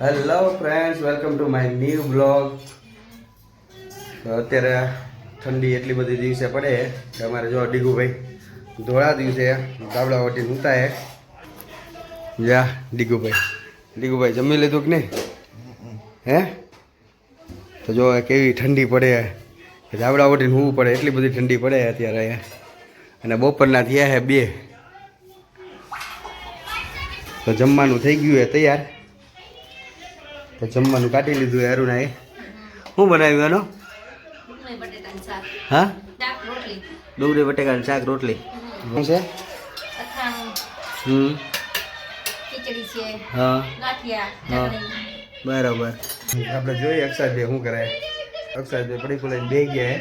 Hello friends, welcome to my new blog. તો અત્યારે ઠંડી એટલી બધી દિવસે પડે કે અમારે જો ડીગુભાઈ ધોળા દિવસે ગાબડા વટી ઊંતા હે. યા ડીગુભાઈ જમી લીધું કે નહીં? હે? તો જો કેવી ઠંડી પડે, ગાબડા વટીને ઊંઘવું પડે, એટલી બધી ઠંડી પડે અત્યારે. અને બપોરના થયા હે 2. તો જમવાનું થઈ ગયું હે તૈયાર. તો જમવાનું કાઢી લીધું હે અરુણાએ. શું બનાવ્યું એનો? હા, ડુંગળી બટેકાનું શાક રોટલી. શું છે? હા હા, બરાબર. આપણે જોઈએ અક્ષરભાઈ શું કરે. અક્ષરભાઈ પડી પડીને બે ગયા.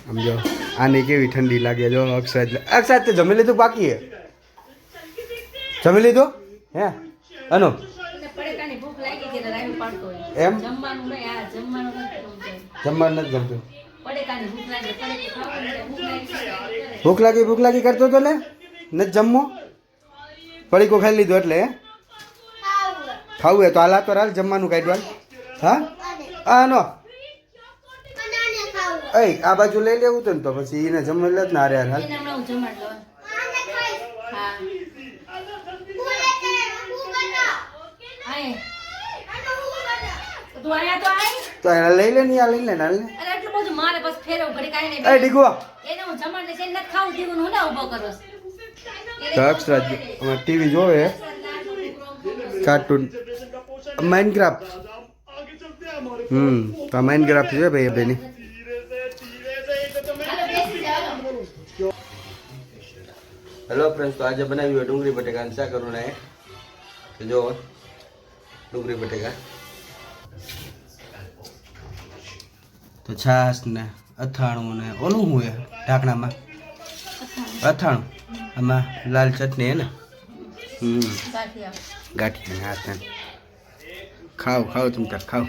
સમજો આની કેવી ઠંડી લાગે. જો અક્ષર તે જમી લીધું? બાકી હે? જમી લીધું હે? અનો એમ જમવાનું નથી ગમતું. ભૂખ લાગી કરતો તો ને નથી જમવું. પડીકો ખાઈ લીધું એટલે ખાવું હે તો હાલ તો હાલ જમવાનું કાઢવાનું. હા નો આ બાજુ લઈ લેવું તો ને તો પછી એને જમવા લે જ ને. અરે હાલ તો લઈ લે ને, લઈ લે ને. ડીગો ટીવી જોવે કાર્ટૂન માઇનક્રાફ્ટ. તો માઇનક્રાફ્ટ છે ભાઈ બેની. હેલો ફ્રેન્ડ્સ, તો આજે બનાવ્યું હોય ડુંગળી બટેકાનું શાક કરું ને. જો ડુંગળી બટેકા તો છાશ ને અથાણું ને ઓલું શું હે ઢાંકણામાં અથાણું. આમાં લાલ ચટણી હે ને. ગાંઠિયા હાથ ને ખાવ તમે તાર ખાવ.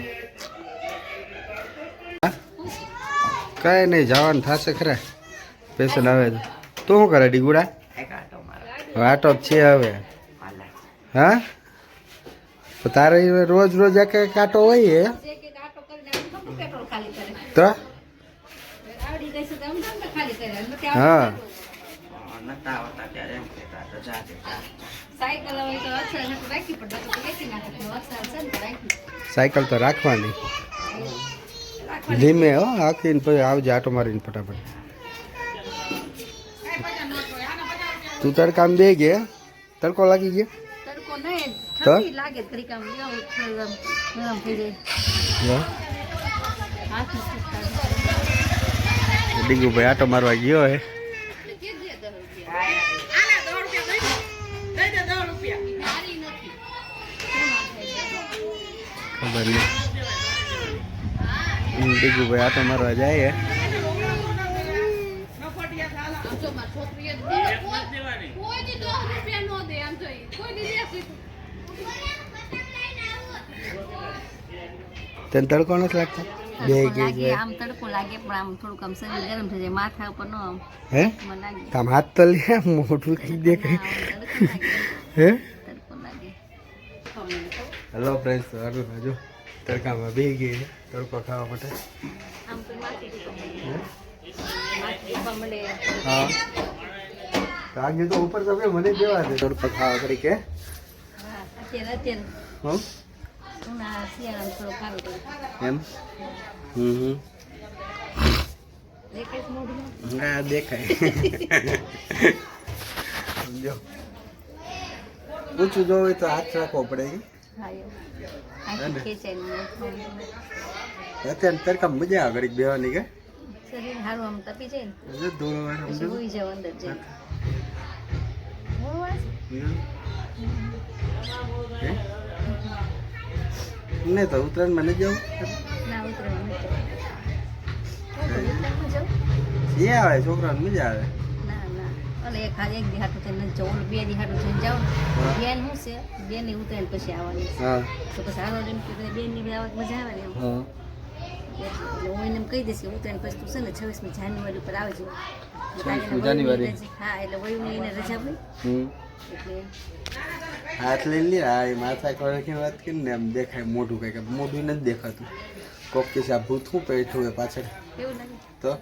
કાંઈ નહીં, જવાનું થશે ખરા. પેશન આવે તો તું શું કરે ડીગુડા? આટો જ છે હવે. હા તો તારે રોજ એક આટો હોય તો હા. સાયકલ તો રાખવાની ધીમે હો, આખીને પછી આવજે આટો મારીને ફટાફટ. તું તડકામ બે ગયા? તડકો લાગી ગયો તો ડીગુભાઈ આટો મારવા ગયો હે. ખબર નહીં. ડીગુભાઈ આટો મારવા જાય હે. તને તડકો નથી લાગતો? આમ તડકો લાગે પણ આમ થોડુંક આમ શરીર ગરમ થઈ જાય, માથા ઉપર નો આમ. હે આમ હાથ તો લે, મોઢું કઈ દેખાય હે. હેલો ફ્રેન્ડ્સ, હજુ તડકામાં બે ગઈ તડકો ખાવા માટે. હા આગે તો ઉપર તમે મને દેવા દે તડકો ખાવા તરીકે. એમ હા દેખાય. સમજો ઊંચું જોવે તો હાથ રાખવો પડે. અત્યારે તડકા મજા આવે ઘડીક બેવાની કે શરીર હારું આમ તપી જાય ને ધોળવા સુઈ જાવ અંદર જાય. નહીં તો ઉત્તરાયણમાં નહીં જવું. ના ઉતરવાનું એ આવે છોકરાને મજા આવે. ના ઓલે એક દી હાટું થઈને જવું, 2 દી હાટું થઈને જાવ. બેન શું છે, બેન ની ઉતરાયણ પછી આવવાની. હા તો પછી હારો એમ કે બેન ની મજા આવે ને. હા એટલે હું એને કહી દઈશ કે ઉતરાયણ પછી તું છે ને 26મી જાન્યુઆરી ઉપર આવજો. જાન્યુઆરી હા એટલે વયું એને રજા હોય એટલે હાથ લઈ લે આ એ માથા ખોરાકની વાત કરીને આમ દેખાય મોઢું કંઈક મોઢું નથી દેખાતું કોક કે આ ભૂત શું પેઠું હોય પાછળ એવું લાગે તો હા,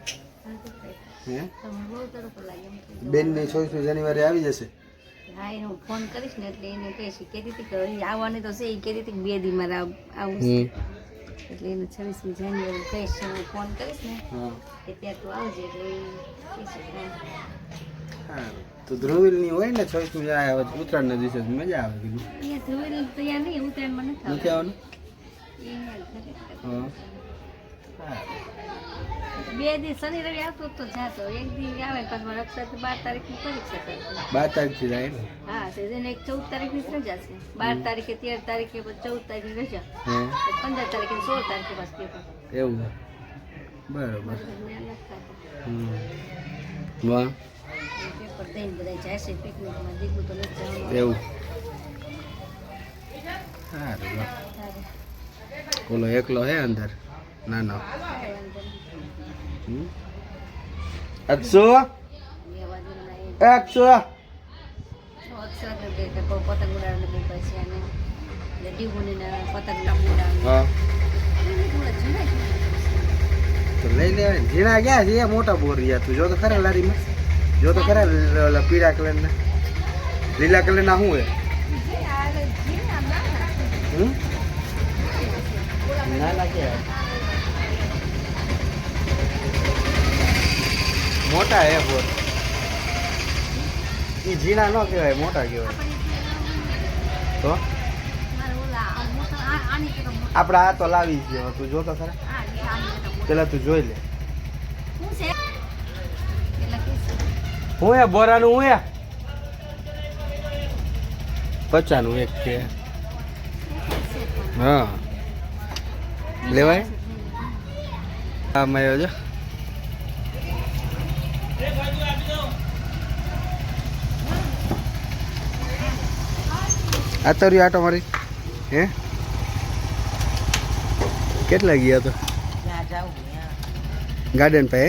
તો થાય. હે તમને બહુ તરફ લાગે એમ કે. બેનની 26મી જાન્યુઆરી આવી જશે હા એને હું ફોન કરીશ ને એટલે એને કહીશ કે કહેતી હતી કે અહીં આવવાની તો છે એ કહેતી હતી કે 2 દી મારે આવું છે. એટલે એને 26મી જાન્યુઆરી કહીશ હું ફોન કરીશ ને હા કે ત્યાં તું આવજે એટલે એ કહેશે કે હા. હા તો ધ્રુવીલની હોય ને 26મી જાન્યુઆરી ઉત્તરાયણના દિવસે તો મજા આવે કીધું અહીંયા ધ્રુવેલ તો ત્યાં નહીં ઉત્તરાયણમાં નથી નથી આવવાનું એ અહીંયા ઘરે. હા હા 2 દી શનિ રવિ આવતો તો જાતો એક દી આવે પાછું રક્ષા 12 તારીખની પરીક્ષા કરતો 12 તારીખથી જાય ને હા તો એને એક 14 તારીખની જ રજા છે 12 તારીખે 13 તારીખે પછી 14 તારીખની રજા હે 15 તારીખે 16 તારીખે પાછું પેપર એવું બરાબર જ્ઞાન લખતા વાહ પેપર દઈને બધા જાય છે પિકનિકમાં દીકરું તો નથી જવાનું એવું સારું વાહ ઓલો એકલો હે અંદર નાનો અક્ષો અક્ષો પતંગ ઉડાડવાનું બહુ પછી અને ડીગુની પતંગ ઉડાડવાનું હા તો લઈ લેવાય ને. ઝીણા ગયા છે મોટા બોર રહ્યા તું જો તો ખરા લારીમાં જો તો ખરા ઓલા પીળા કલરના લીલા કલરના શું હે ના ના કે મોટા હે બોર એ ઝીણા ન કહેવાય મોટા કહેવાય તો આપણે આ તો લાવી છે તું જો તો ખરા પેલા તું જોઈ લે હું હે બોરાનું હું હે 50નું એક છે હા લેવાય હા મળ્યો જો આ તરી આટો મારી હે કેટલા ગયા તો ગાર્ડન પે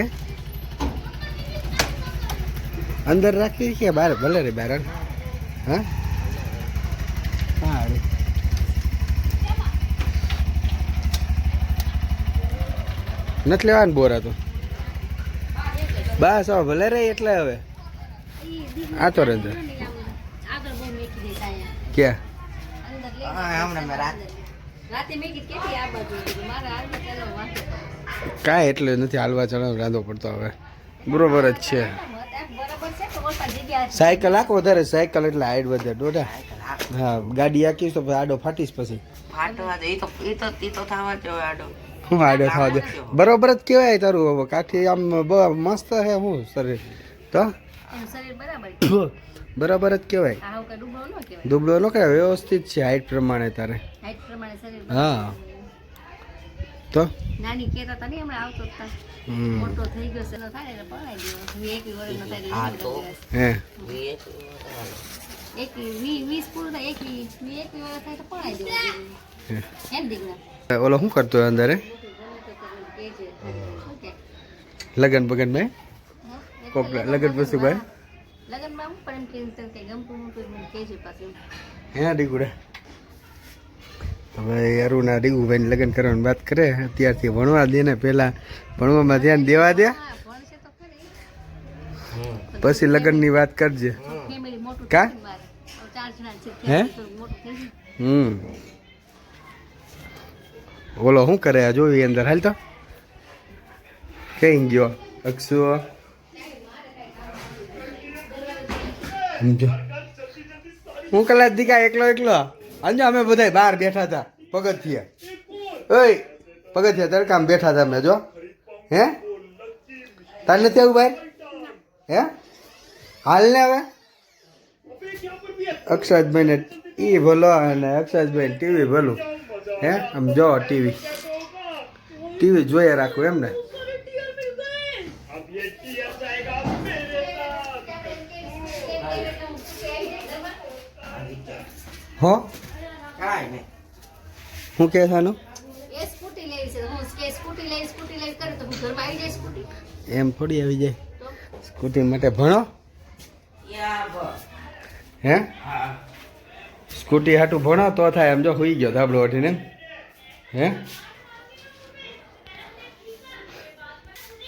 અંદર રાખી કે બહાર ભલે રે બહાર હા સારું નથી લેવાનું બોરા તો બસ હવે ભલે રે એટલે હવે આ તો રહે ક્યાં કાંઈ એટલે નથી હાલવા ચલાવ રાંધો પડતો હવે બરોબર જ છે સાયકલ આખો વધારે સાયકલ એટલે હાઈટ વધે દોઢા હા ગાડી આખીશ તો આડો ફાટીશ પછી હું આડો થવા દે બરોબર જ કહેવાય તારું હવે કાઠી આમ મસ્ત હે હું શરીર તો બરાબર જ કહેવાય દુબળો ન કહેવાય વ્યવસ્થિત છે હાઈટ પ્રમાણે તારે હા તો નાની કેતા તા નહીં હમણાં આવતો હતા મોટો થઈ ગયો છે થાય એટલે પડાઈ ગયો 21 વર્ષનો થાય હે 20 પૂરું થાય 21 વર્ષ થાય તો પડાઈ દેવું એમ દીકરા ઓલો શું કરતો હોય અંદર લગન બગન ભાઈ લગન પછી ભાઈ લગનમાં હું પણ એમ કે કઈ ગમતું મોટું મને કહેજે પાછું હે ડીગુડા હવે અરુણા ડીગુભાઈને લગ્ન કરવાની વાત કરે અત્યારથી ભણવા દે ને પહેલાં ભણવામાં ધ્યાન દેવા દે ભણશે તો ખરી પછી લગ્નની વાત કરજે ફેમિલી મોટું કા? થાય ને મારે. હવે 4 જણા છે હે? family મોટું થઈ ગયું. ઓલો શું કરે આ જોઈ અંદર હાલ તો કઈ ગયો અક્ષુ સમજો હું કલાક દીકા એકલો અંજો અમે બધા બહાર બેઠા હતા પગથિયા ઓય પગથિયા તડકામ બેઠા હતા અમે જો હે તાર નથી આવું બહાર હે હાલ ને હવે અક્ષરાજભાઈ ને ઈ ભલો અને અક્ષરાજભાઈ ને ટીવી ભલું હે આમ જો ટીવી જોઈએ રાખવું એમ ને હો હું કે સાનું એ સ્કૂટી લેવી છે હું કે સ્કૂટી લઈ કરે તો હું ઘરમાં આવી જાય સ્કૂટી એમ થોડી આવી જાય તો સ્કૂટી માટે ભણો હે સ્કૂટી હાટું ભણો તો થાય એમ જો સુઈ ગયો ધાબળો વટીને હે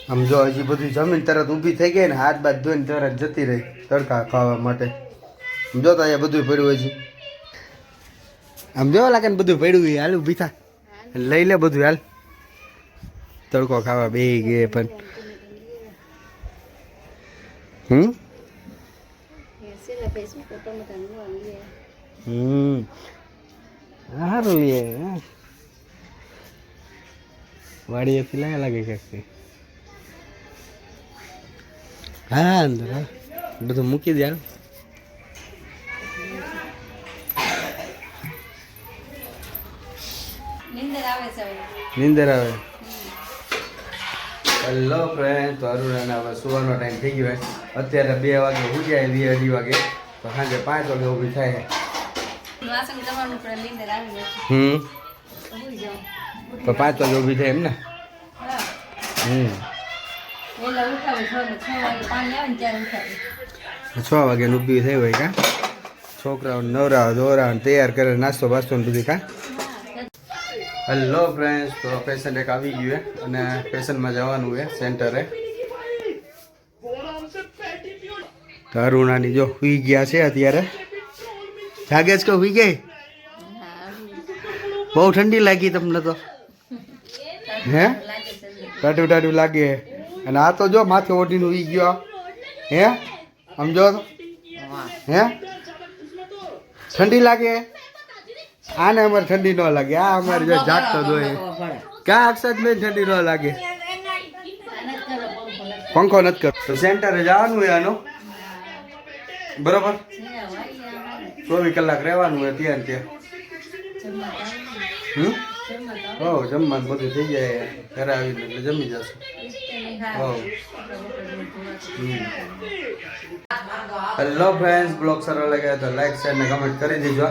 આમ જો હજી બધું જમીન તરત ઊભી થઈ ગઈ ને હાથ બાદ ધોઈને તરત જતી રહી તડકા ખાવા માટે જો તો અહીંયા બધું પડ્યું હોય છે આમ જો લાગે ને બધું પડ્યું હાલ ઊભી થા લઈ લે બધું હાલ તડકો ખાવા બે ગયે પણ સારું લે વાડીએથી લાયા લાગે ક્યાંક હા અંદર બધું મૂકી દે હાલ નીંદર આવે હેલો ફ્રેન્ડ તો અરુણાને હવે સુવાનો ટાઈમ થઈ ગયો અત્યારે 2 વાગે ઉઠ્યા 2-2:30 વાગે તો સાંજે 5 વાગે ઊભી થાય તો 5 વાગે ઊભી થાય એમ ને છ વાગે ઊભી થઈ હોય કા છોકરાઓને નવરાવ દોરાવ તૈયાર કરે નાસ્તો બાસ્તો ને બધું કા હેલો ફ્રેન્ડ્સ તો પેશન્ટ એક આવી ગયું અને પેશન્ટમાં જવાનું છે સેન્ટરે તો અરુણાની જો સુઈ ગયા છે અત્યારે જાગે જ કે સુઈ ગઈ બહુ ઠંડી લાગી તમને તો હે ટાટું ટાટું લાગે અને આ તો જો માથે ઓઢીને સુઈ ગયો હે સમજો તો હે ઠંડી લાગે આને અમારે ઠંડી ન લાગે આ અમારે જો જાગતો જોઈએ ક્યાં અક્ષત મેં ઠંડી ન લાગે પંખો નથી કરતો સેન્ટરે જવાનું હોય આનું બરોબર 24 કલાક રહેવાનું હોય ત્યાં ત્યાં હો જમવાનું બધું થઈ જાય ઘરે આવીને એટલે જમી જશે હો હેલો ફ્રેન્ડ્સ બ્લોગ સારો લાગે તો લાઈક શેર ને કમેન્ટ કરી દેજો